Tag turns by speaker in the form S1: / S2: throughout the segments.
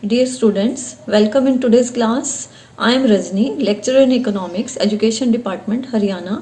S1: Dear students, welcome in today's class. I am Rajni, lecturer in Economics, Education Department, Haryana.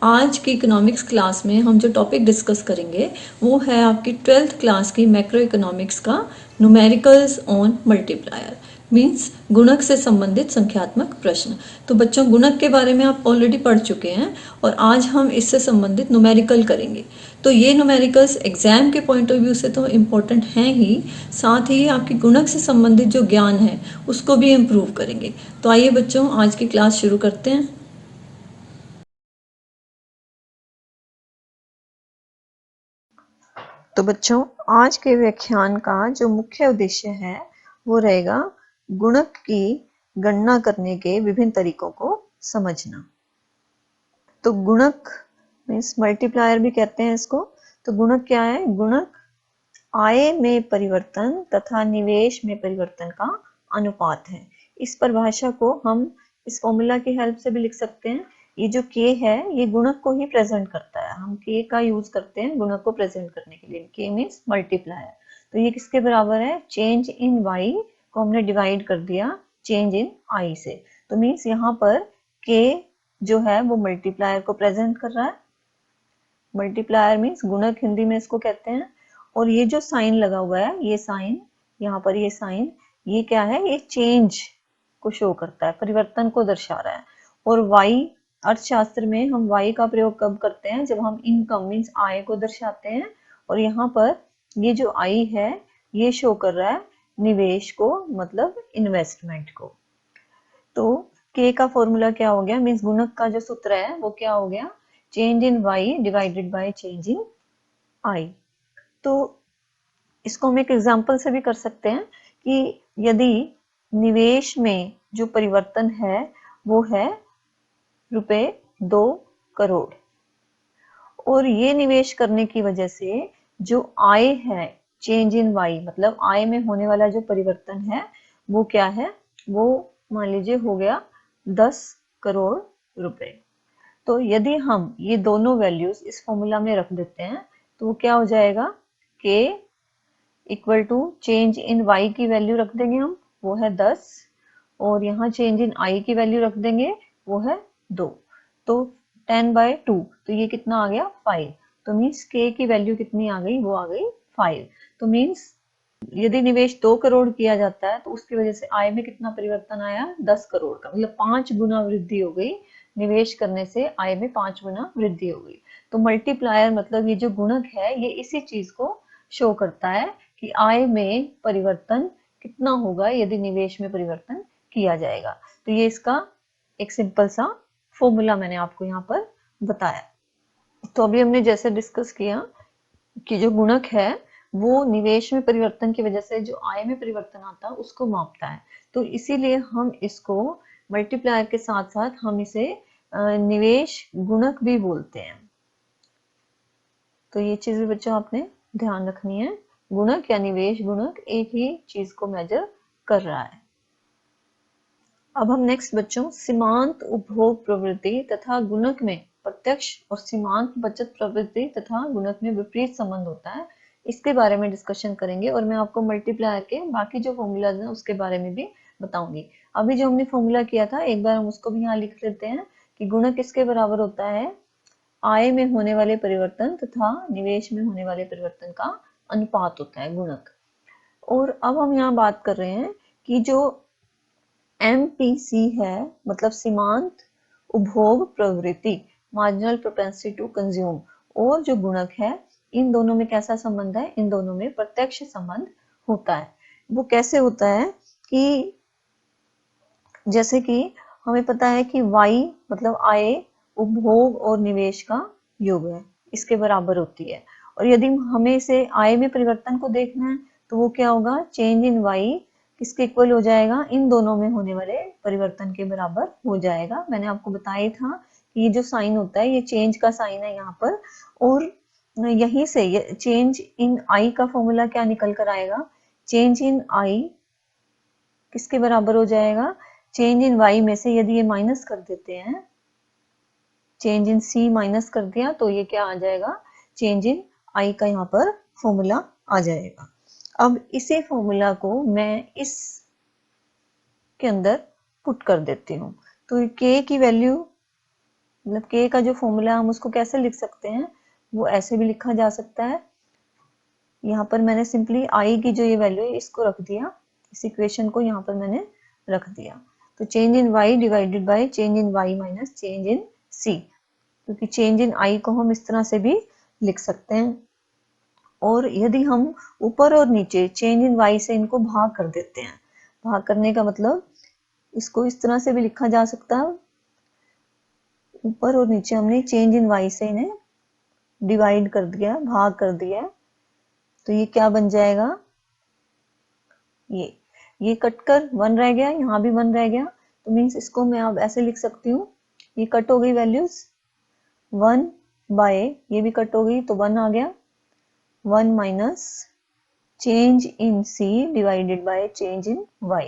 S1: आज की economics class में हम जो topic discuss करेंगे वो है आपकी 12th क्लास की मैक्रो इकोनॉमिक्स का न्यूमेरिकल्स ऑन मल्टीप्लायर, मीन्स गुणक से संबंधित संख्यात्मक प्रश्न। तो बच्चों, गुणक के बारे में आप ऑलरेडी पढ़ चुके हैं और आज हम इससे संबंधित न्यूमेरिकल करेंगे। तो ये न्यूमेरिकल्स एग्जाम के पॉइंट ऑफ व्यू से तो इम्पोर्टेंट हैं ही, साथ ही आपकी गुणक से संबंधित जो ज्ञान है उसको भी इम्प्रूव करेंगे। तो आइए बच्चों, आज की क्लास शुरू करते हैं।
S2: तो बच्चों, आज के व्याख्यान का जो मुख्य उद्देश्य है वो रहेगा गुणक की गणना करने के विभिन्न तरीकों को समझना। तो गुणक मीन्स मल्टीप्लायर भी कहते हैं इसको। तो गुणक क्या है? गुणक आय में परिवर्तन तथा निवेश में परिवर्तन का अनुपात है। इस परिभाषा को हम इस फॉर्मूला की हेल्प से भी लिख सकते हैं। ये जो k है ये गुणक को ही प्रेजेंट करता है। हम k का यूज करते हैं गुणक को प्रेजेंट करने के लिए। k means multiplier. तो ये किसके बराबर है? चेंज इन y को हमने डिवाइड कर दिया चेंज इन i से। तो मीन्स यहाँ पर k जो है वो मल्टीप्लायर को प्रेजेंट कर रहा है। मल्टीप्लायर मीन्स गुणक हिंदी में इसको कहते हैं। और ये जो साइन लगा हुआ है, ये साइन, यहाँ पर ये साइन, ये क्या है? ये चेंज को शो करता है, परिवर्तन को दर्शा रहा है। और y, अर्थशास्त्र में हम y का प्रयोग कब करते हैं? जब हम इनकम मीन्स आय को दर्शाते हैं। और यहाँ पर ये जो i है ये शो कर रहा है निवेश को, मतलब इन्वेस्टमेंट को। तो k का फॉर्मूला क्या हो गया? मीन्स गुणक का जो सूत्र है वो क्या हो गया? Change in y divided by change in i। तो इसको हम एक एग्जांपल से भी कर सकते हैं कि यदि निवेश में जो परिवर्तन है वो है रुपए 2 करोड़, और ये निवेश करने की वजह से जो आय है, चेंज इन y मतलब आय में होने वाला जो परिवर्तन है वो क्या है? वो मान लीजिए हो गया 10 करोड़ रुपए। तो यदि हम ये दोनों वैल्यूज इस फॉर्मूला में रख देते हैं तो वो क्या हो जाएगा? k equal to change in y की वैल्यू रख देंगे हम, वो है 10, और यहाँ चेंज इन i की वैल्यू रख देंगे, वो है 2। तो 10/2, तो ये कितना आ गया? 5। तो मीन्स k की वैल्यू कितनी आ गई? वो आ गई 5। तो मीन्स यदि निवेश 2 करोड़ किया जाता है तो उसकी वजह से आय में कितना परिवर्तन आया? 10 करोड़ का, मतलब 5 गुना वृद्धि हो गई। निवेश करने से आय में 5 गुना वृद्धि हो गई। तो मल्टीप्लायर मतलब ये जो गुणक है ये इसी चीज को शो करता है कि आय में परिवर्तन कितना होगा यदि निवेश में परिवर्तन किया जाएगा। तो ये इसका एक सिंपल सा फॉर्मूला मैंने आपको यहाँ पर बताया। तो अभी हमने जैसे डिस्कस किया कि जो गुणक है वो निवेश में परिवर्तन की वजह से जो आय में परिवर्तन आता है उसको मापता है। तो इसीलिए हम इसको मल्टीप्लायर के साथ साथ हम इसे निवेश गुणक भी बोलते हैं। तो ये चीज भी बच्चों आपने ध्यान रखनी है। गुणक या निवेश गुणक एक ही चीज को मेजर कर रहा है। अब हम नेक्स्ट बच्चों सीमांत उपभोग प्रवृत्ति तथा गुणक में प्रत्यक्ष और सीमांत बचत प्रवृत्ति तथा गुणक में विपरीत संबंध होता है, इसके बारे में डिस्कशन करेंगे। और मैं आपको मल्टीप्लायर के बाकी जो फॉर्मूलाज हैं उसके बारे में भी बताऊंगी। अभी जो हमने फॉर्मूला किया था एक बार हम उसको भी यहाँ लिख लेते हैं कि गुणक किसके बराबर होता है? आय में होने वाले परिवर्तन तथा निवेश में होने वाले परिवर्तन का अनुपात होता है गुणक। और अब हम यहाँ बात कर रहे हैं कि जो MPC है मतलब सीमांत उपभोग प्रवृत्ति, मार्जिनल प्रोपेंसिटी टू कंज्यूम, और जो गुणक है इन दोनों में कैसा संबंध है? इन दोनों में प्रत्यक्ष संबंध होता है। वो कैसे होता है कि जैसे कि हमें पता है कि y मतलब आय, उपभोग और निवेश का योग है, इसके बराबर होती है। और यदि हमें इसे आय में परिवर्तन को देखना है तो वो क्या होगा? चेंज इन y किसके इक्वल हो जाएगा? इन दोनों में होने वाले परिवर्तन के बराबर हो जाएगा। मैंने आपको बताया था कि ये जो साइन होता है ये चेंज का साइन है यहाँ पर। और यहीं से चेंज इन i का फॉर्मूला क्या निकल कर आएगा? चेंज इन i किसके बराबर हो जाएगा? चेंज इन y में से यदि ये माइनस कर देते हैं, चेंज इन c माइनस कर दिया तो ये क्या आ जाएगा? चेंज इन i का यहाँ पर फॉर्मूला आ जाएगा। अब इसी फॉर्मूला को मैं इस के अंदर पुट कर देती हूँ। तो k की वैल्यू मतलब k का जो फॉर्मूला हम उसको कैसे लिख सकते हैं, वो ऐसे भी लिखा जा सकता है। यहाँ पर मैंने सिंपली i की जो ये वैल्यू है इसको रख दिया, इस इक्वेशन को यहाँ पर मैंने रख दिया। तो change in y divided by change in y minus change in c, क्योंकि चेंज इन i को हम इस तरह से भी लिख सकते हैं। और यदि हम ऊपर और नीचे चेंज इन y से इनको भाग कर देते हैं, भाग करने का मतलब इसको इस तरह से भी लिखा जा सकता है, ऊपर और नीचे हमने चेंज इन y से इन्हें डिवाइड कर दिया, भाग कर दिया, तो ये क्या बन जाएगा, ये कटकर 1 रह गया, यहाँ भी 1 रह गया। तो मीन्स इसको मैं अब ऐसे लिख सकती हूँ, ये कट हो गई वैल्यूज 1 बाय, ये भी कट हो गई तो 1 आ गया, 1 minus change in c divided by change in y।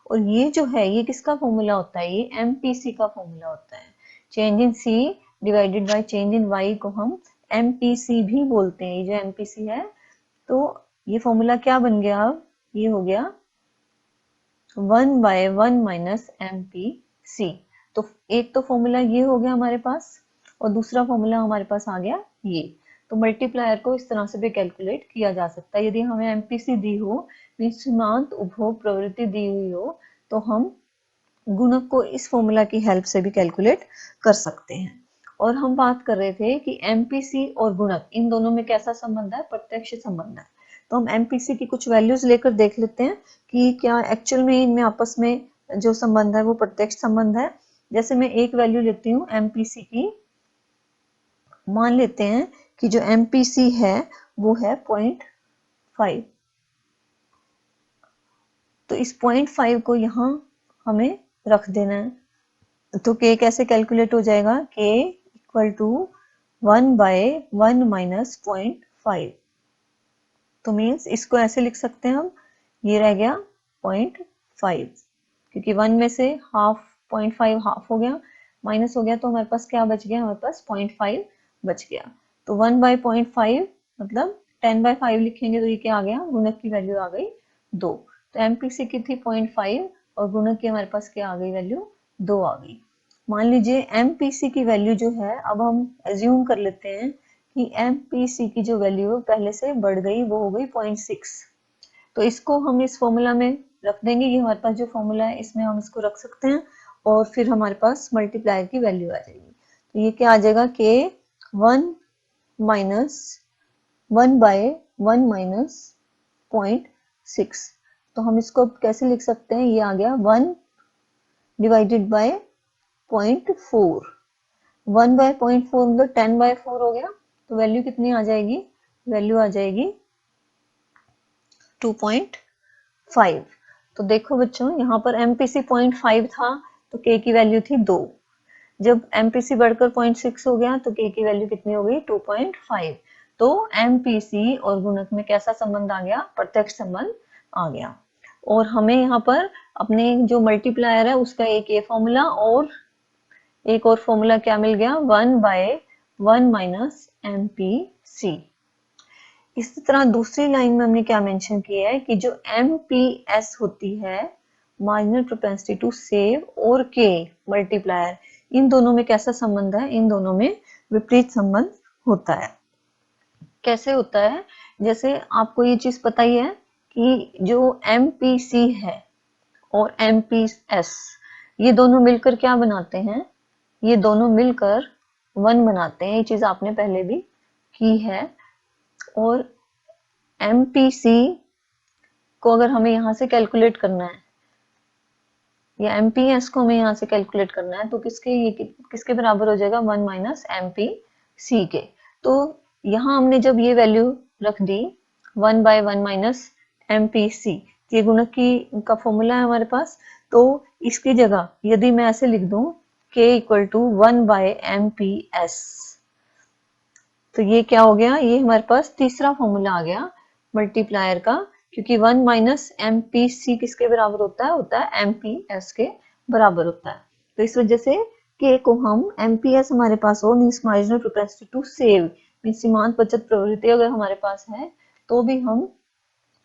S2: और ये जो है ये किसका फॉर्मूला होता है, ये MPC का फॉर्मूला होता है। Change in c divided by change in y को हम MPC भी बोलते हैं। ये जो MPC है, तो ये फॉर्मूला क्या बन गया, अब ये हो गया 1 बाय 1 माइनस MPC। तो एक तो फॉर्मूला ये हो गया हमारे पास, और दूसरा फॉर्मूला हमारे पास आ गया ये। तो मल्टीप्लायर को इस तरह से भी कैलकुलेट किया जा सकता है। यदि हमें MPC दी हो, सीमांत उपभोग प्रवृत्ति दी हुई हो, तो हम गुणक को इस फॉर्मूला की हेल्प से भी कैलकुलेट कर सकते हैं। और हम बात कर रहे थे कि MPC और गुणक इन दोनों में कैसा संबंध है, प्रत्यक्ष संबंध है। तो हम MPC की कुछ वैल्यूज लेकर देख लेते हैं कि क्या एक्चुअल में इनमें आपस में जो संबंध है वो प्रत्यक्ष संबंध है। जैसे मैं एक वैल्यू लेती हूँ MPC की, मान लेते हैं कि जो MPC है वो है 0.5। तो इस 0.5 को यहाँ हमें रख देना है। तो k कैसे कैलकुलेट हो जाएगा, k equal to 1 by 1 minus 0.5। तो मीन्स इसको ऐसे लिख सकते हैं हम, ये रह गया 0.5, क्योंकि 1 में से हाफ 0.5 हाफ हो गया, माइनस हो गया, तो हमारे पास क्या बच गया, हमारे पास 0.5 बच गया। तो 1 बाय 0.5 मतलब 10 बाय 5 लिखेंगे तो ये क्या आ गया, गुणक की वैल्यू आ गई 2। तो MPC की थी 0.5 और गुणक की हमारे पास क्या आ गई वैल्यू, 2 आ गई। मान लीजिए MPC की वैल्यू जो है, अब हम एज्यूम कर लेते हैं कि MPC की जो वैल्यू पहले से बढ़ गई, वो हो गई 0.6। तो इसको हम इस फॉर्मूला में रख देंगे, ये हमारे पास जो फॉर्मूला है इसमें हम इसको रख सकते हैं, और फिर हमारे पास मल्टीप्लायर की वैल्यू आ जाएगी। तो ये क्या आ जाएगा, k 1 माइनस 1 बाय 1 माइनस 0.6। तो हम इसको कैसे लिख सकते हैं, ये आ गया 1 डिवाइडेड बाय 0.4। 1 बाय 0.4 मतलब 10 बाय 4 हो गया। तो वैल्यू कितनी आ जाएगी, वैल्यू आ जाएगी 2.5। तो देखो बच्चों, यहाँ पर MPC 0.5 था तो k की वैल्यू थी 2। जब MPC बढ़कर 0.6 हो गया तो k की वैल्यू कितनी हो गई, 2.5। तो MPC और गुणक में कैसा संबंध आ गया, प्रत्यक्ष संबंध आ गया। और हमें यहाँ पर अपने जो मल्टीप्लायर है उसका एक ये फॉर्मूला और एक और फॉर्मूला क्या मिल गया, 1 बाय 1 माइनस MPC। इसी तरह दूसरी लाइन में हमने क्या मेंशन किया है कि जो MPS होती है, मार्जिनल प्रोपेंसिटी टू सेव, और K मल्टीप्लायर, इन दोनों में कैसा संबंध है, इन दोनों में विपरीत संबंध होता है। कैसे होता है, जैसे आपको ये चीज पता ही है कि जो MPC है और MPS, ये दोनों मिलकर क्या बनाते हैं, ये दोनों मिलकर 1 बनाते हैं। ये चीज आपने पहले भी की है। और MPC को अगर हमें यहाँ से कैलकुलेट करना है, या MPS को हमें यहाँ से कैलकुलेट करना है, तो किसके बराबर हो जाएगा, 1 माइनस MPC के। तो यहाँ हमने जब ये वैल्यू रख दी 1 बाय 1 माइनस MPC, ये गुणक की का फॉर्मूला है हमारे पास, तो इसकी जगह यदि मैं ऐसे लिख दूं K equal to 1 by MPS, तो ये क्या हो गया, ये हमारे पास तीसरा फॉर्मूला आ गया मल्टीप्लायर का, क्योंकि 1 माइनस MPC किसके बराबर होता है MPS के बराबर होता है। तो इस वजह से K को हम MPS हमारे पास हो, means marginal propensity to save, means सीमांत बचत प्रवृत्ति अगर हमारे पास है, तो भी हम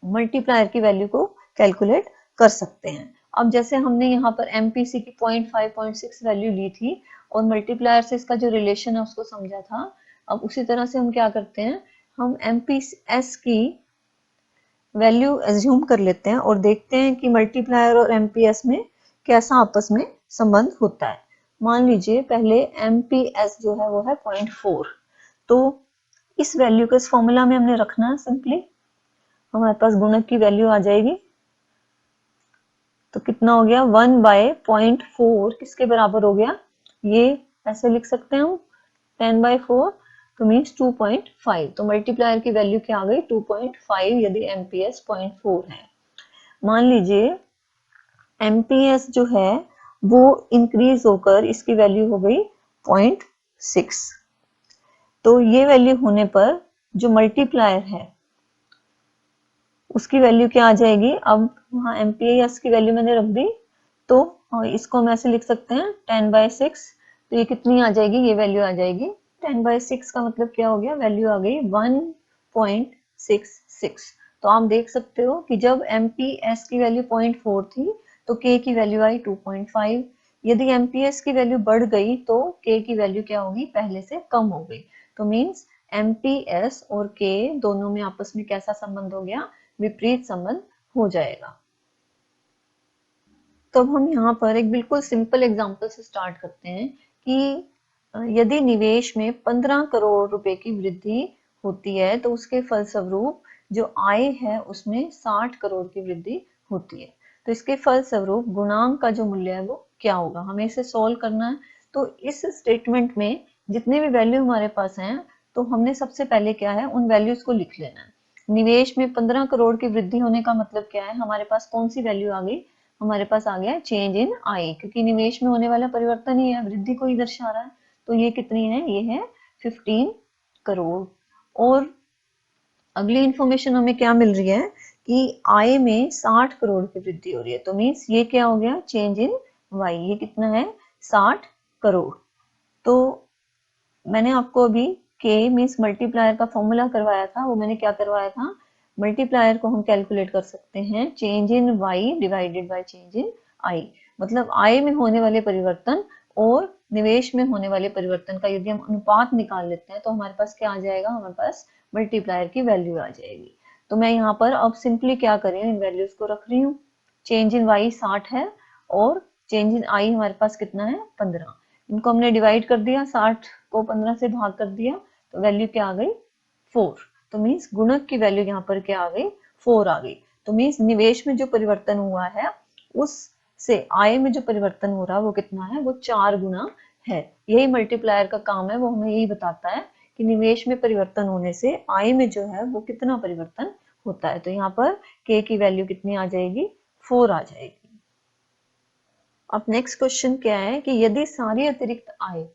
S2: मल्टीप्लायर की वैल्यू को कैलकुलेट कर सकते हैं। अब जैसे हमने यहाँ पर MPC की 0.5 0.6 वैल्यू ली थी और मल्टीप्लायर से इसका जो रिलेशन है उसको समझा था, अब उसी तरह से हम क्या करते हैं, हम MPS की वैल्यू एज्यूम कर लेते हैं और देखते हैं कि मल्टीप्लायर और MPS में कैसा आपस में संबंध होता है। मान लीजिए पहले MPS जो है वो है 0.4, तो इस वैल्यू को इस फॉर्मूला में हमने रखना है। सिंपली हमारे पास गुणक की वैल्यू आ जाएगी, तो कितना हो गया 1/0.4 किसके बराबर हो गया, ये ऐसे लिख सकते हैं हम 10/4, तो मीन्स 2.5। तो मल्टीप्लायर की वैल्यू क्या आ गई 2.5 यदि MPS 0.4 है। मान लीजिए MPS जो है वो इंक्रीज होकर इसकी वैल्यू हो गई 0.6, तो ये वैल्यू होने पर जो मल्टीप्लायर है उसकी वैल्यू क्या आ जाएगी, अब वहां MPS की वैल्यू मैंने रख दी, तो इसको हम ऐसे लिख सकते हैं 10/6, तो ये कितनी आ जाएगी, ये वैल्यू आ जाएगी 10/6 का मतलब क्या हो गया, वैल्यू आ गई 1.66। तो आप देख सकते हो कि जब MPS की वैल्यू 0.4 थी तो K की वैल्यू आई 2.5। यदि MPS की वैल्यू बढ़ गई तो K की वैल्यू क्या होगी, पहले से कम हो गई। तो मीन्स MPS और K दोनों में आपस में कैसा संबंध हो गया, विपरीत संबंध हो जाएगा। तो अब हम यहाँ पर एक बिल्कुल सिंपल एग्जांपल से स्टार्ट करते हैं कि यदि निवेश में 15 करोड़ रुपए की वृद्धि होती है तो उसके फलस्वरूप जो आय है उसमें 60 करोड़ की वृद्धि होती है। तो इसके फलस्वरूप गुणांक का जो मूल्य है वो क्या होगा, हमें इसे सोल्व करना है। तो इस स्टेटमेंट में जितने भी वैल्यू हमारे पास हैं, तो हमने सबसे पहले क्या है, उन वैल्यूज को लिख लेना है। निवेश में 15 करोड़ की वृद्धि होने का मतलब क्या है, हमारे पास कौन सी वैल्यू आ गई, हमारे पास आ गया चेंज इन आई, क्योंकि निवेश में होने वाला परिवर्तन ही है, वृद्धि को ही दर्शा रहा है। तो ये कितनी है, ये है 15 करोड़। और अगली इंफॉर्मेशन हमें क्या मिल रही है कि आय में 60 करोड़ की वृद्धि हो रही है, तो मीन्स ये क्या हो गया, चेंज इन वाई, ये कितना है 60 करोड़। तो मैंने आपको अभी के मीन्स मल्टीप्लायर का फॉर्मूला करवाया था, वो मैंने क्या करवाया था, मल्टीप्लायर को हम कैलकुलेट कर सकते हैं change in Y divided by change in I, मतलब आय में होने वाले परिवर्तन और निवेश में होने वाले परिवर्तन का यदि हम अनुपात निकाल लेते हैं तो हमारे पास क्या आ जाएगा, हमारे पास मल्टीप्लायर की वैल्यू आ जाएगी। तो मैं यहाँ पर अब सिंपली क्या कर रही हूँ, इन वैल्यूज को रख रही हूँ। चेंज इन वाई 60 है और चेंज इन आई हमारे पास कितना है 15, इनको हमने डिवाइड कर दिया, 60 को 15 से भाग कर दिया, तो वैल्यू क्या आ गई 4। तो मीन्स गुणक की वैल्यू यहाँ पर क्या आ गई 4 आ गई। तो मीन्स निवेश में जो परिवर्तन हुआ है उससे आय में जो परिवर्तन हो रहा है वो कितना है, वो 4 गुना है। यही मल्टीप्लायर का काम है, वो हमें यही बताता है कि निवेश में परिवर्तन होने से आय में जो है वो कितना परिवर्तन होता है। तो यहाँ पर के की वैल्यू कितनी आ जाएगी, 4 आ जाएगी। अब नेक्स्ट क्वेश्चन क्या है कि यदि सारी अतिरिक्त आय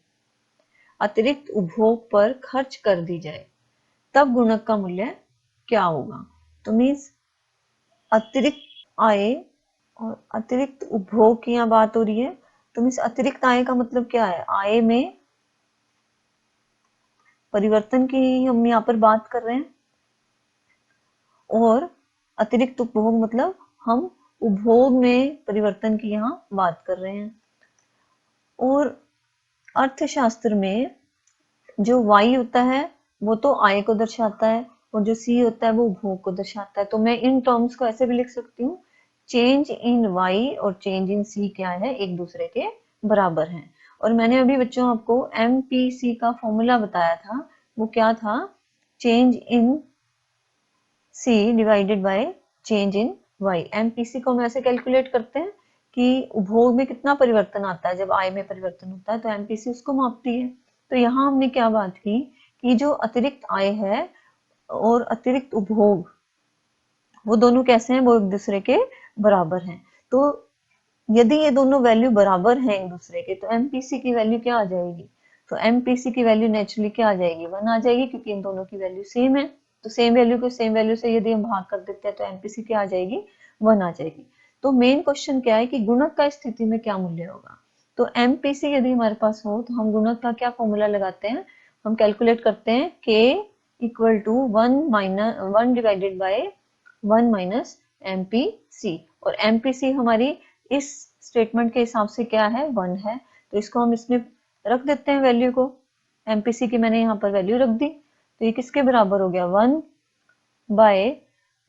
S2: अतिरिक्त उपभोग पर खर्च कर दी जाए तब गुणक का मूल्य क्या होगा। तो मीन्स अतिरिक्त आय और अतिरिक्त उपभोग की यहाँ बात हो रही है, तो मीन्स अतिरिक्त आय का मतलब क्या है, आय में परिवर्तन की हम यहाँ पर बात कर रहे हैं, और अतिरिक्त उपभोग मतलब हम उपभोग में परिवर्तन की यहाँ बात कर रहे हैं। और अर्थशास्त्र में जो y होता है वो तो आय को दर्शाता है और जो c होता है वो उपभोग को दर्शाता है। तो मैं इन टर्म्स को ऐसे भी लिख सकती हूँ, चेंज इन y और चेंज इन c क्या है, एक दूसरे के बराबर हैं। और मैंने अभी बच्चों आपको MPC का फॉर्मूला बताया था, वो क्या था, change in c divided by change in y। MPC को हम ऐसे कैलकुलेट करते हैं कि उपभोग में कितना परिवर्तन आता है जब आय में परिवर्तन होता है, तो MPC उसको मापती है। तो यहाँ हमने क्या बात की कि जो अतिरिक्त आय है और अतिरिक्त उपभोग वो दोनों कैसे हैं, वो एक दूसरे के बराबर हैं। तो यदि ये दोनों वैल्यू बराबर हैं एक दूसरे के तो MPC की वैल्यू क्या आ जाएगी, तो MPC की वैल्यू नेचुरली क्या आ जाएगी, 1 आ जाएगी, क्योंकि इन दोनों की वैल्यू सेम है। तो सेम वैल्यू को सेम वैल्यू से यदि हम भाग कर देते हैं तो MPC क्या आ जाएगी, 1 आ जाएगी। तो मेन क्वेश्चन क्या है कि गुणक का स्थिति में क्या मूल्य होगा। तो MPC यदि हमारे पास हो तो हम गुणक का क्या फॉर्मूला लगाते हैं, हम कैलकुलेट करते हैं K equal to 1 divided by 1 minus MPC। और MPC हमारी इस स्टेटमेंट के हिसाब से क्या है, 1 है, तो इसको हम इसमें रख देते हैं वैल्यू को, एमपीसी की मैंने यहाँ पर वैल्यू रख दी, तो ये किसके बराबर हो गया, 1 बाय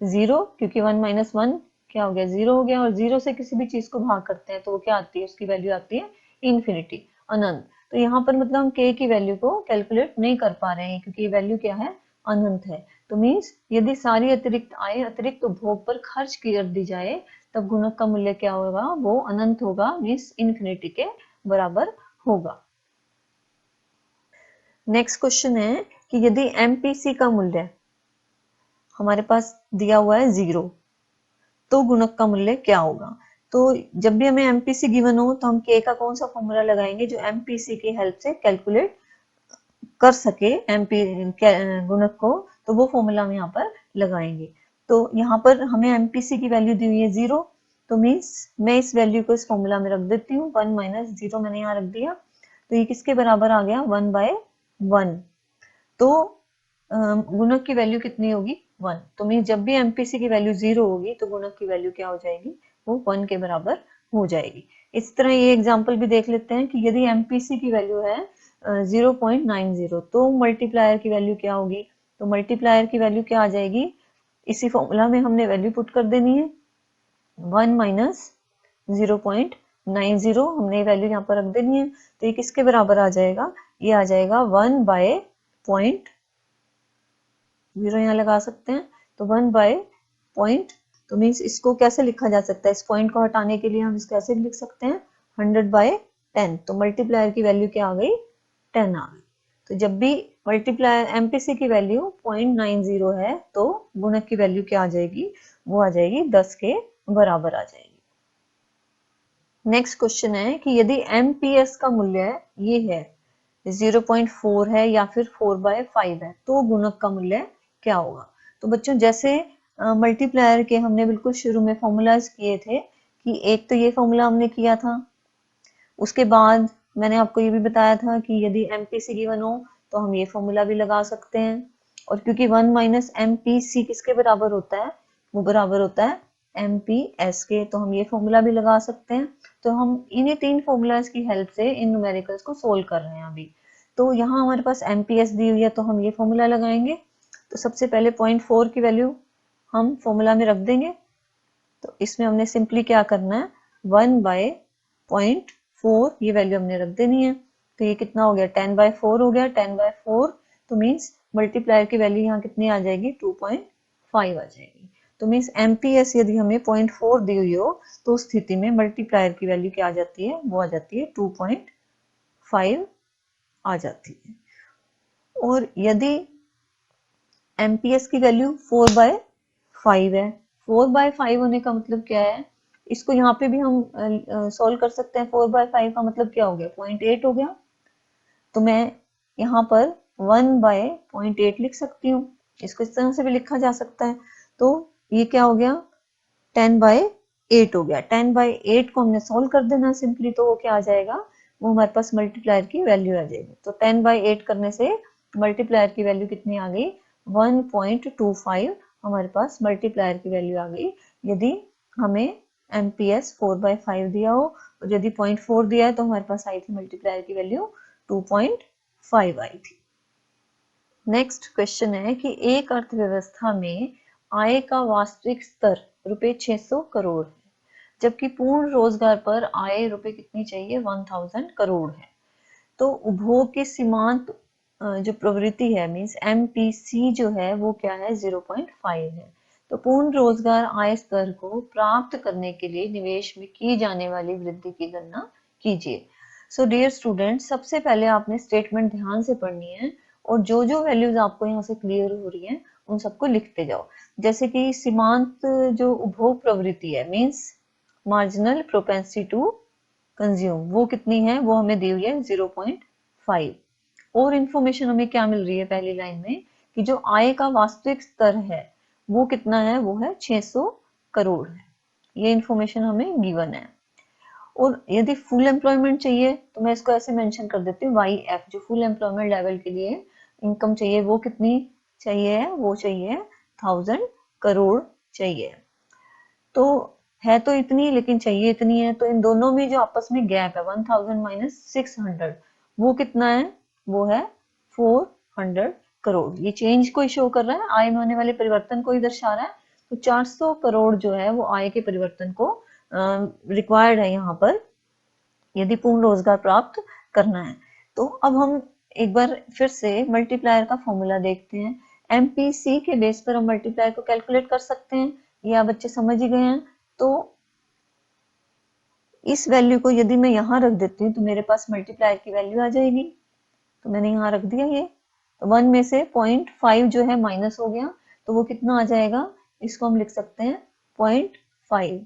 S2: 0, क्योंकि 1 माइनस 1 क्या हो गया, 0 हो गया, और 0 से किसी भी चीज को भाग करते हैं तो वो क्या आती है, उसकी वैल्यू आती है इन्फिनिटी, अनंत। तो यहाँ पर मतलब हम k की वैल्यू को कैलकुलेट नहीं कर पा रहे हैं क्योंकि ये वैल्यू क्या है, अनंत है। तो मीन्स यदि सारी अतिरिक्त आय अतिरिक्त उपभोग पर खर्च कर दी जाए तब गुणक का मूल्य क्या होगा, वो अनंत होगा, मीन्स इन्फिनिटी के बराबर होगा। नेक्स्ट क्वेश्चन है कि यदि एमपीसी का मूल्य हमारे पास दिया हुआ है 0, तो गुणक का मूल्य क्या होगा। तो जब भी हमें एमपीसी गिवन हो तो हम के का कौन सा फॉर्मूला लगाएंगे जो एमपीसी की हेल्प से कैलकुलेट कर सके एमपी गुणक को, तो वो फॉर्मूला हम यहाँ पर लगाएंगे। तो यहाँ पर हमें एमपीसी की वैल्यू दी हुई है 0, तो मीन्स मैं इस वैल्यू को इस फॉर्मूला में रख देती हूँ, 1 माइनस 0 मैंने यहाँ रख दिया, तो ये किसके बराबर आ गया, 1 बाय 1। तो गुणक की वैल्यू कितनी होगी, 1। तो मीन्स जब भी एमपीसी की वैल्यू 0 होगी तो गुणक की वैल्यू क्या हो जाएगी, वो 1 के बराबर हो जाएगी। इस तरह ये एग्जांपल भी देख लेते हैं कि यदि एमपीसी की वैल्यू है 0.90, तो मल्टीप्लायर की वैल्यू क्या होगी, तो मल्टीप्लायर की वैल्यू क्या आ जाएगी, इसी फॉर्मूला में हमने वैल्यू पुट कर देनी है, 1 माइनस 0.90 हमने वैल्यू यहाँ पर रख देनी है, तो ये किसके बराबर आ जाएगा, ये आ जाएगा 1 बाय 0 यहाँ लगा सकते हैं, तो 1 बाय पॉइंट, तो मीन्स इसको कैसे लिखा जा सकता है, इस पॉइंट को हटाने के लिए हम इसको ऐसे लिख सकते हैं 100 बाय 10, तो मल्टीप्लायर की वैल्यू क्या आ गई, 10 आ गई। तो जब भी मल्टीप्लायर एमपीसी की वैल्यू 0.90 है तो गुणक की वैल्यू क्या आ जाएगी, वो आ जाएगी 10 के बराबर आ जाएगी। नेक्स्ट क्वेश्चन है कि यदि एमपीएस का मूल्य ये है 0.4 है या फिर 4/5 है तो गुणक का मूल्य क्या होगा। तो बच्चों जैसे मल्टीप्लायर के हमने बिल्कुल शुरू में फॉर्मूलाज किए थे कि एक तो ये फॉर्मूला हमने किया था, उसके बाद मैंने आपको ये भी बताया था कि यदि एमपीसी गिवन हो तो हम ये फॉर्मूला भी लगा सकते हैं, और क्योंकि 1 माइनस एमपीसी किसके बराबर होता है, वो बराबर होता है एमपीएस के, तो हम ये फॉर्मूला भी लगा सकते हैं। तो हम इन्हीं 3 फॉर्मूलाज की हेल्प से इन न्यूमेरिकल्स को सोल्व कर रहे हैं अभी। तो यहाँ हमारे पास एमपीएस दी हुई है तो हम ये फॉर्मूला लगाएंगे। तो सबसे पहले 0.4 की वैल्यू हम फॉर्मूला में रख देंगे, तो इसमें हमने सिंपली क्या करना है, 1 बाय 0.4 ये वैल्यू हमने रख देनी है, तो ये कितना हो गया, 10/4 हो गया, 10/4, तो मीन्स मल्टीप्लायर की वैल्यू यहाँ कितनी आ जाएगी, 2.5 आ जाएगी। तो मीन्स एमपीएस यदि हमें 0.4 दी हुई हो तो उस स्थिति में मल्टीप्लायर की वैल्यू क्या आ जाती है, वो आ जाती है 2.5 आ जाती है। और यदि एमपीएस की वैल्यू 4/5 है, 4/5 होने का मतलब क्या है, इसको यहाँ पे भी हम सॉल्व कर सकते हैं, 4/5 का मतलब क्या हो गया, 0.8 हो गया, तो मैं यहाँ पर 1/0.8 लिख सकती हूँ, इसको इस तरह से भी लिखा जा सकता है। तो ये क्या हो गया, 10/8 हो गया, 10/8 को हमने सोल्व कर देना सिंपली, तो वो क्या आ जाएगा, वो हमारे पास मल्टीप्लायर की वैल्यू आ जाएगी। तो 10/8 करने से मल्टीप्लायर की वैल्यू कितनी आ गई, 1.25 हमारे पास मल्टीप्लायर की वैल्यू आ गई, यदि हमें एमपीएस 4/5 दिया हो, और यदि 0.4 दिया है तो हमारे पास आई थी मल्टीप्लायर की वैल्यू 2.5 आई थी। नेक्स्ट क्वेश्चन है कि एक अर्थव्यवस्था में आय का वास्तविक स्तर रुपए 600 करोड़ है, जबकि पूर्ण रोजगार पर आय रुपए कितनी चाहिए, 1000 करोड़ है। तो उपभोग की सीमांत जो प्रवृत्ति है, मीन्स एमपीसी जो है वो क्या है, 0.5 है। तो पूर्ण रोजगार आय स्तर को प्राप्त करने के लिए निवेश में की जाने वाली वृद्धि की गणना कीजिए। सो डियर स्टूडेंट, सबसे पहले आपने स्टेटमेंट ध्यान से पढ़नी है और जो जो वैल्यूज आपको यहाँ से क्लियर हो रही हैं उन सबको लिखते जाओ। जैसे कि सीमांत जो उपभोग प्रवृत्ति है, means marginal propensity to consume, वो कितनी है, वो हमें दी हुई है 0.5। और इंफॉर्मेशन हमें क्या मिल रही है पहली लाइन में कि जो आय का वास्तविक स्तर है वो कितना है, वो है 600 करोड़ है, ये इंफॉर्मेशन हमें गिवन है। और यदि फुल एम्प्लॉयमेंट चाहिए तो मैं इसको ऐसे मेंशन कर देती हूँ, वाई एफ, जो फुल एम्प्लॉयमेंट लेवल के लिए इनकम चाहिए वो कितनी चाहिए है, वो चाहिए 1000 करोड़ चाहिए। तो है तो इतनी लेकिन चाहिए इतनी है, तो इन दोनों में जो आपस में गैप है 1000 माइनस 600 वो कितना है, वो है 400 करोड़। ये चेंज को शो कर रहा है, आय में होने वाले परिवर्तन को ही दर्शा रहा है। तो 400 करोड़ जो है वो आय के परिवर्तन को रिक्वायर्ड है यहाँ पर यदि पूर्ण रोजगार प्राप्त करना है। तो अब हम एक बार फिर से मल्टीप्लायर का फॉर्मूला देखते हैं। एमपीसी के बेस पर हम मल्टीप्लायर को कैलकुलेट कर सकते हैं, ये आप बच्चे समझ ही गए हैं। तो इस वैल्यू को यदि मैं यहाँ रख देती हूँ तो मेरे पास मल्टीप्लायर की वैल्यू आ जाएगी। तो मैंने यहाँ रख दिया ये, तो 1 में से 0.5 जो है माइनस हो गया, तो वो कितना आ जाएगा, इसको हम लिख सकते हैं 0.5।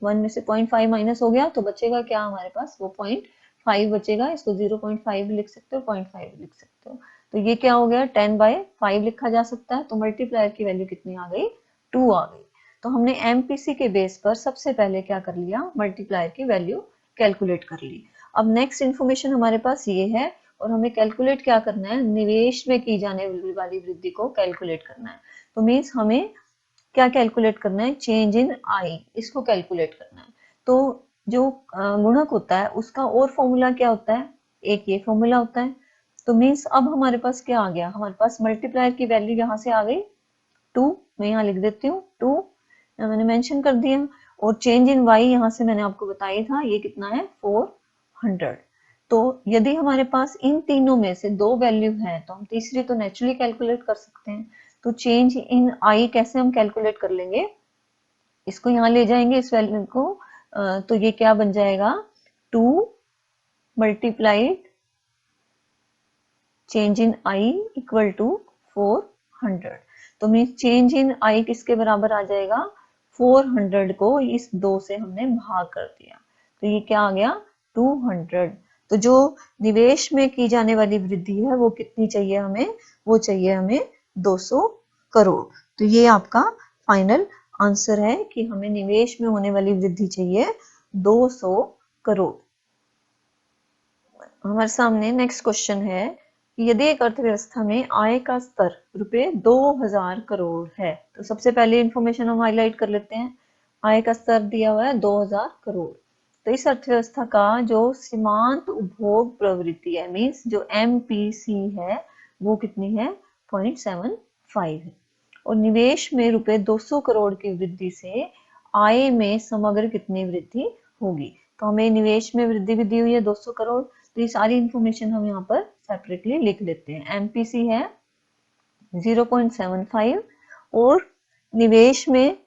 S2: 1 में से 0.5 माइनस हो गया तो बचेगा क्या हमारे पास, वो 0.5 बचेगा। इसको 0.5 लिख सकते हो, 0.5 लिख सकते हो। तो ये क्या हो गया, 10/5 लिखा जा सकता है। तो मल्टीप्लायर की वैल्यू कितनी आ गई, 2 आ गई। तो हमने एमपीसी के बेस पर सबसे पहले क्या कर लिया, मल्टीप्लायर की वैल्यू कैलकुलेट कर ली। अब नेक्स्ट इन्फॉर्मेशन हमारे पास ये है, और हमें कैलकुलेट क्या करना है, निवेश में की जाने वाली वृद्धि को कैलकुलेट करना है। तो मीन्स हमें क्या कैलकुलेट करना है, चेंज इन आई, इसको कैलकुलेट करना है। तो जो गुणक होता है उसका और फॉर्मूला क्या होता है, एक ये फॉर्मूला होता है। तो मीन्स अब हमारे पास क्या आ गया, हमारे पास मल्टीप्लायर की वैल्यू यहाँ से आ गई 2, मैं यहाँ लिख देती हूँ 2, मैंने मेंशन कर दिया। और चेंज इन वाई यहाँ से मैंने आपको बताया था, ये कितना है 400। तो यदि हमारे पास इन तीनों में से 2 वैल्यू है तो हम तीसरी तो नेचुरली कैलकुलेट कर सकते हैं। तो चेंज इन आई कैसे हम कैलकुलेट कर लेंगे, इसको यहाँ ले जाएंगे इस वैल्यू को, तो ये क्या बन जाएगा, 2 multiplied change in I equal to 400। तो मीन चेंज इन आई किसके बराबर आ जाएगा, 400 को इस 2 से हमने भाग कर दिया, तो ये क्या आ गया 200। तो जो निवेश में की जाने वाली वृद्धि है वो कितनी चाहिए हमें, वो चाहिए हमें 200 करोड़। तो ये आपका फाइनल आंसर है कि हमें निवेश में होने वाली वृद्धि चाहिए 200 करोड़। हमारे सामने नेक्स्ट क्वेश्चन है कि यदि एक अर्थव्यवस्था में आय का स्तर रुपए 2000 करोड़ है, तो सबसे पहले इंफॉर्मेशन हम हाईलाइट कर लेते हैं। आय का स्तर दिया हुआ है 2000 करोड़। तो इस अर्थव्यवस्था का जो सीमांत उपभोग प्रवृत्ति है, मीन्स जो एमपीसी है, वो कितनी है 0.75 है। और निवेश में रुपए 200 करोड़ की वृद्धि से आय में समग्र कितनी वृद्धि होगी। तो हमें निवेश में वृद्धि भी दी हुई है 200 करोड़, तो ये सारी इंफॉर्मेशन हम यहाँ पर सेपरेटली लिख लेते हैं। एमपीसी है 0.75 और निवेश में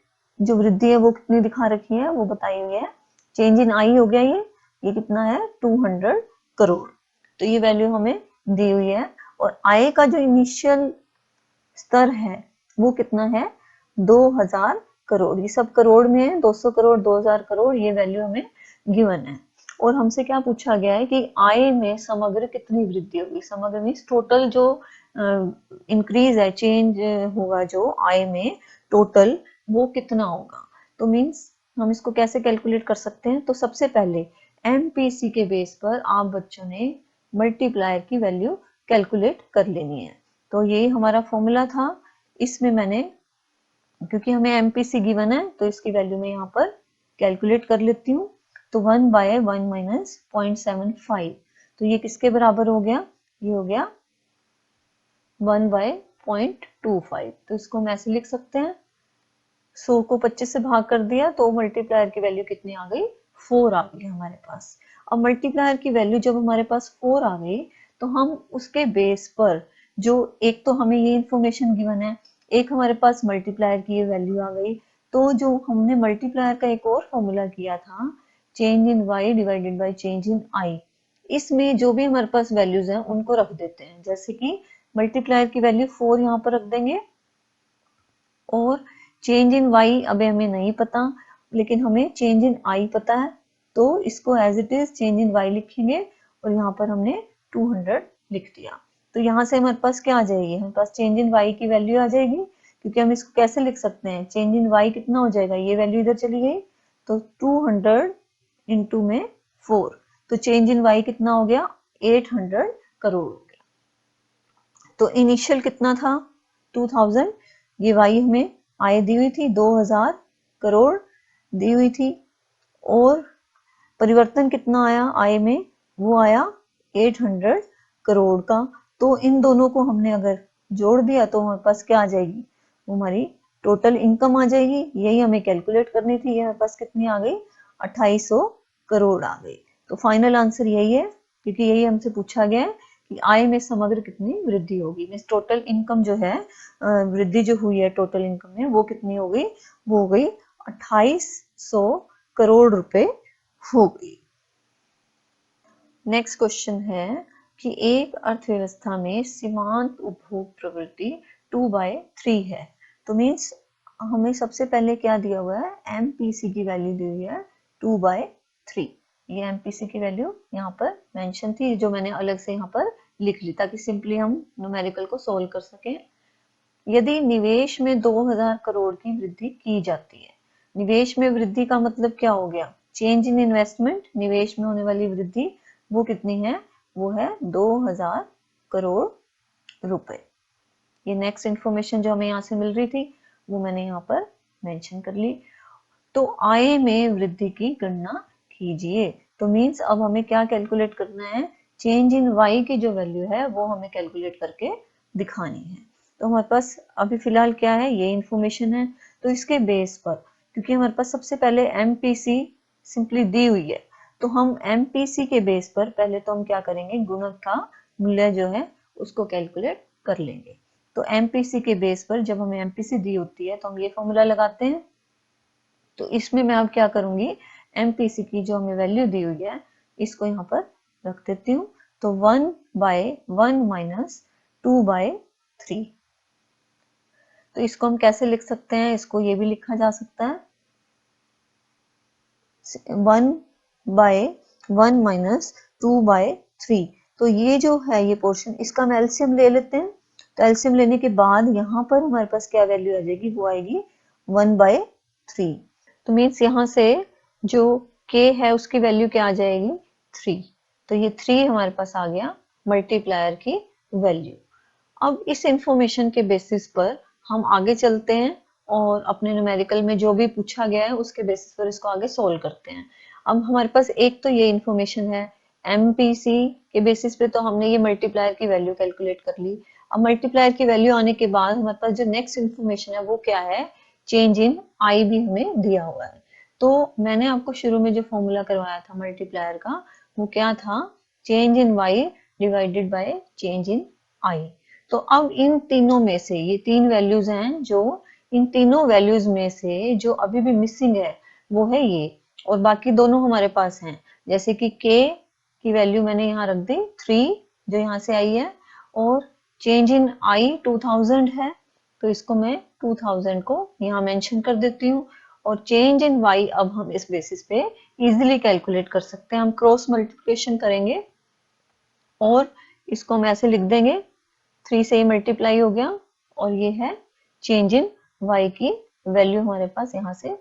S2: जो वृद्धि है वो कितनी दिखा रखी है, वो बताई हुई है। चेंज इन आई हो गया ये कितना है 200 करोड़। तो ये वैल्यू हमें दी हुई है। और आय का जो इनिशियल स्तर है वो कितना है 2000 करोड़। ये सब करोड़ में है, 200 करोड़ 2000 करोड़, ये वैल्यू हमें गिवन है। और हमसे क्या पूछा गया है कि आय में समग्र कितनी वृद्धि होगी। समग्र मीन्स टोटल जो इंक्रीज है, चेंज होगा जो आय में टोटल, वो कितना होगा। तो मीन्स हम इसको कैसे कैलकुलेट कर सकते हैं, तो सबसे पहले एमपीसी के बेस पर आप बच्चों ने मल्टीप्लायर की वैल्यू कैलकुलेट कर लेनी है। तो ये हमारा फॉर्मूला था, इसमें मैंने, क्योंकि हमें एमपीसी गिवन है तो इसकी वैल्यू मैं यहाँ पर कैलकुलेट कर लेती हूँ। तो 1/1 माइनस 0.75, तो ये किसके बराबर हो गया, ये हो गया 1/0.25। तो इसको हम ऐसे लिख सकते हैं, 100 को 25 से भाग कर दिया तो मल्टीप्लायर की वैल्यू कितनी आ गई, 4 आ गई हमारे पास। अब मल्टीप्लायर की वैल्यू जब हमारे पास 4 आ गई तो हम उसके बेस पर जो, एक तो हमें ये इंफॉर्मेशन गिवन है, एक हमारे पास मल्टीप्लायर की ये वैल्यू आ गई। तो जो हमने मल्टीप्लायर का एक और फॉर्मूला किया था, change in Y divided by change in I, इसमें जो भी हमारे पास वैल्यूज हैं उनको रख देते हैं। जैसे कि मल्टीप्लायर की वैल्यू 4 यहाँ पर रख देंगे, और चेंज इन वाई अभी हमें नहीं पता, लेकिन हमें चेंज इन आई पता है, तो इसको as it is change in Y लिखेंगे, और यहाँ पर हमने 200 लिख दिया। तो यहाँ से हमारे पास क्या आ जाएगी, हमारे पास चेंज इन वाई की वैल्यू आ जाएगी, क्योंकि हम इसको कैसे लिख सकते हैं, चेंज इन वाई कितना हो जाएगा, ये वैल्यू इधर चली गई, तो 200 इंटू में 4, तो चेंज इन वाई कितना हो गया 800 करोड़ हो गया। तो इनिशियल कितना था 2000, ये वाई हमें आय दी हुई थी 2000 करोड़, दी हुई थी और परिवर्तन कितना आया आय में, वो आया 800 करोड़ का। तो इन दोनों को हमने अगर जोड़ दिया तो हमारे पास क्या आ जाएगी, वो हमारी टोटल इनकम आ जाएगी। यही हमें कैलकुलेट करनी थी। ये हमारे पास कितनी आ गई, 2800 करोड़ आ गई। तो फाइनल आंसर यही है, क्योंकि यही हमसे पूछा गया है कि आय में समग्र कितनी वृद्धि होगी। मीन्स टोटल इनकम जो है, वृद्धि जो हुई है टोटल इनकम में, वो कितनी हो गई, वो हो गई 2800 करोड़ रुपए हो गई। नेक्स्ट क्वेश्चन है कि एक अर्थव्यवस्था में सीमांत उपभोग प्रवृत्ति 2/3 है। तो मीन्स हमें सबसे पहले क्या दिया हुआ है, एमपीसी की वैल्यू दी हुई है 2/3। ये एमपीसी की वैल्यू यहाँ पर मेंशन थी, जो मैंने अलग से यहाँ पर लिख ली ताकि सिंपली हम न्यूमेरिकल को सोल्व कर सकें। यदि निवेश में 2000 करोड़ की वृद्धि की जाती है, निवेश में वृद्धि का मतलब क्या हो गया, चेंज इन इन्वेस्टमेंट, निवेश में होने वाली वृद्धि वो कितनी है, वो है 2000 करोड़ रुपए। ये नेक्स्ट इंफॉर्मेशन जो हमें यहाँ से मिल रही थी वो मैंने यहाँ पर मेंशन कर ली। तो आय में वृद्धि की गणना कीजिए। तो मीन्स अब हमें क्या कैलकुलेट करना है, चेंज इन वाई की जो वैल्यू है वो हमें कैलकुलेट करके दिखानी है। तो हमारे पास अभी फिलहाल क्या है, ये इंफॉर्मेशन है। तो इसके बेस पर, क्योंकि हमारे पास सबसे पहले एमपीसी सिंपली दी हुई है, तो हम एमपीसी के बेस पर पहले तो हम क्या करेंगे, गुणक का मूल्य जो है उसको कैलकुलेट कर लेंगे। तो एमपीसी के बेस पर जब हमें एमपीसी दी होती है तो हम ये फॉर्मूला लगाते हैं। तो इसमें मैं अब क्या करूंगी, एमपीसी की जो हमें वैल्यू दी हुई है इसको यहाँ पर रख देती हूँ। तो 1/1 माइनस 2/3। तो इसको हम कैसे लिख सकते हैं, इसको ये भी लिखा जा सकता है 1/1 माइनस 2/3। तो ये जो है ये पोर्शन, इसका हम एलसीएम ले लेते हैं। तो एलसीएम लेने के बाद यहाँ पर हमारे पास क्या वैल्यू आ जाएगी, वो आएगी 1/3। तो मीन्स यहाँ से जो k है उसकी वैल्यू क्या आ जाएगी, 3। तो ये 3 हमारे पास आ गया मल्टीप्लायर की वैल्यू। अब इस इंफॉर्मेशन के बेसिस पर हम आगे चलते हैं और अपने न्यूमेरिकल में जो भी पूछा गया है उसके बेसिस पर इसको आगे सोल्व करते हैं। अब हमारे पास एक तो ये इंफॉर्मेशन है, एमपीसी के बेसिस पे तो हमने ये मल्टीप्लायर की वैल्यू कैलकुलेट कर ली। अब मल्टीप्लायर की वैल्यू आने के बाद हमारे पास जो नेक्स्ट इंफॉर्मेशन है वो क्या है, चेंज इन आई भी हमें दिया हुआ है। तो मैंने आपको शुरू में जो फॉर्मूला करवाया था मल्टीप्लायर का, वो क्या था, change in Y divided by change in I. तो अब इन तीनों में से, ये 3 वैल्यूज हैं, जो इन तीनों वैल्यूज में से जो अभी भी मिसिंग है वो है ये, और बाकी दोनों हमारे पास हैं। जैसे कि k की वैल्यू मैंने यहाँ रख दी 3 जो यहाँ से आई है, और चेंज इन i 2000 है, तो इसको मैं 2000 को यहाँ मेंशन कर देती हूँ। और चेंज इन y अब हम इस बेसिस पे इजीली कैलकुलेट कर सकते हैं। हम क्रॉस मल्टीप्लिकेशन करेंगे और इसको हम ऐसे लिख देंगे, 3 से ही मल्टीप्लाई हो गया, और ये है चेंज इन y की वैल्यू हमारे पास यहाँ से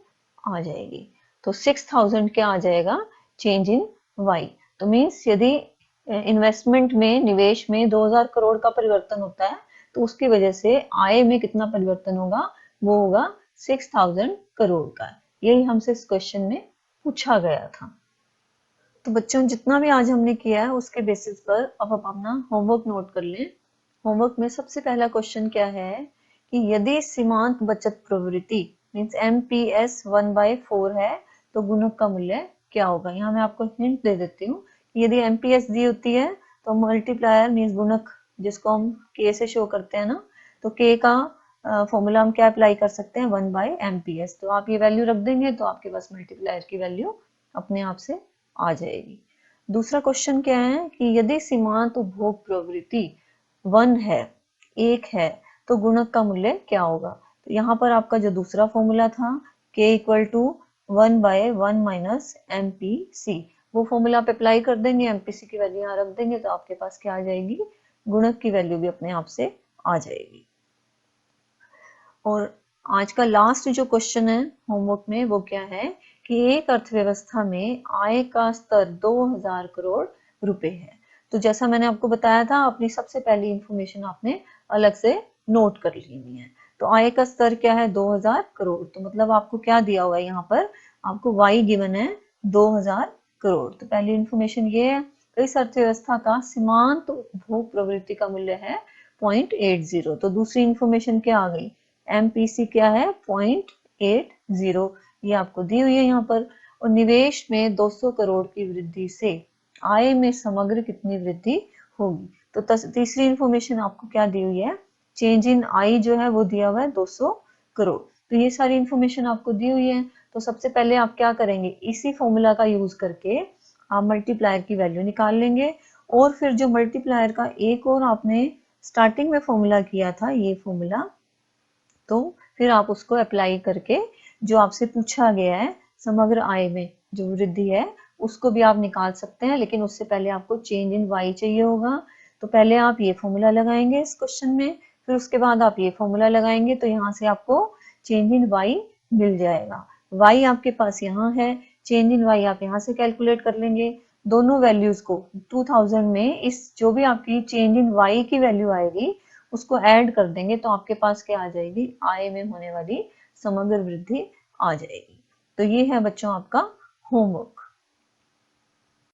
S2: आ जाएगी। तो 6000 क्या आ जाएगा, चेंज इन y। तो मीन्स यदि इन्वेस्टमेंट में, निवेश में 2000 करोड़ का परिवर्तन होता है तो उसकी वजह से आय में कितना परिवर्तन होगा, वो होगा 6000 करोड़ का। यही हमसे इस क्वेश्चन में पूछा गया था। तो बच्चों जितना भी आज हमने किया है उसके बेसिस पर अब आप अपना होमवर्क नोट कर लें। होमवर्क में सबसे पहला क्वेश्चन क्या है कि यदि सीमांत बचत प्रवृत्ति मीन्स एमपीएस 1/4 है तो गुणक का मूल्य क्या होगा। यहाँ मैं आपको हिंट दे देती हूँ, यदि एमपीएस दी होती है तो मल्टीप्लायर मीन्स गुणक, जिसको हम के से शो करते हैं ना, तो के का फॉर्मूला हम क्या अप्लाई कर सकते हैं, 1/MPS। तो आप ये वैल्यू रख देंगे तो आपके पास मल्टीप्लायर की वैल्यू अपने आप से आ जाएगी। दूसरा क्वेश्चन क्या है कि यदि सीमांत उपभोग प्रवृत्ति 1 है, 1 है, तो गुणक का मूल्य क्या होगा। तो यहाँ पर आपका जो दूसरा फॉर्मूला था k = 1/1 माइनस MPC, वो फॉर्मूला आप अप्लाई कर देंगे, एमपीसी की वैल्यू यहाँ रख देंगे तो आपके पास क्या आ जाएगी, गुणक की वैल्यू भी अपने आप से आ जाएगी। और आज का लास्ट जो क्वेश्चन है होमवर्क में वो क्या है कि एक अर्थव्यवस्था में आय का स्तर 2000 करोड़ रुपए है। तो जैसा मैंने आपको बताया था, अपनी सबसे पहली इंफॉर्मेशन आपने अलग से नोट कर लेनी है। तो आय का स्तर क्या है, 2000 करोड़। तो मतलब आपको क्या दिया हुआ है यहाँ पर, आपको y गिवन है 2000 करोड़। तो पहली इंफॉर्मेशन ये है तो इस अर्थव्यवस्था का सीमांत उपभोग प्रवृत्ति का मूल्य है 0.80। तो दूसरी इंफॉर्मेशन क्या आ गई, एमपीसी क्या है 0.80, ये आपको दी हुई है यहाँ पर। और निवेश में 200 करोड़ की वृद्धि से आय में समग्र कितनी वृद्धि होगी। तो तीसरी इंफॉर्मेशन आपको क्या दी हुई है, चेंज इन आई जो है वो दिया हुआ है 200 करोड़। तो ये सारी इंफॉर्मेशन आपको दी हुई है। तो सबसे पहले आप क्या करेंगे, इसी फॉर्मूला का यूज करके आप मल्टीप्लायर की वैल्यू निकाल लेंगे, और फिर जो मल्टीप्लायर का एक और आपने स्टार्टिंग में फॉर्मूला किया था ये फॉर्मूला, तो फिर आप उसको अप्लाई करके जो आपसे पूछा गया है समग्र आय में जो वृद्धि है उसको भी आप निकाल सकते हैं। लेकिन उससे पहले आपको चेंज इन वाई चाहिए होगा। तो पहले आप ये फॉर्मूला लगाएंगे इस क्वेश्चन में, फिर उसके बाद आप ये फॉर्मूला लगाएंगे, तो यहाँ से आपको चेंज इन वाई मिल जाएगा। वाई आपके पास यहाँ है, चेंज इन वाई आप यहाँ से कैलकुलेट कर लेंगे। दोनों वैल्यूज को 2000 में इस जो भी आपकी चेंज इन वाई की वैल्यू आएगी उसको ऐड कर देंगे, तो आपके पास क्या आ जाएगी, आय में होने वाली समग्र वृद्धि आ जाएगी। तो ये है बच्चों आपका होमवर्क।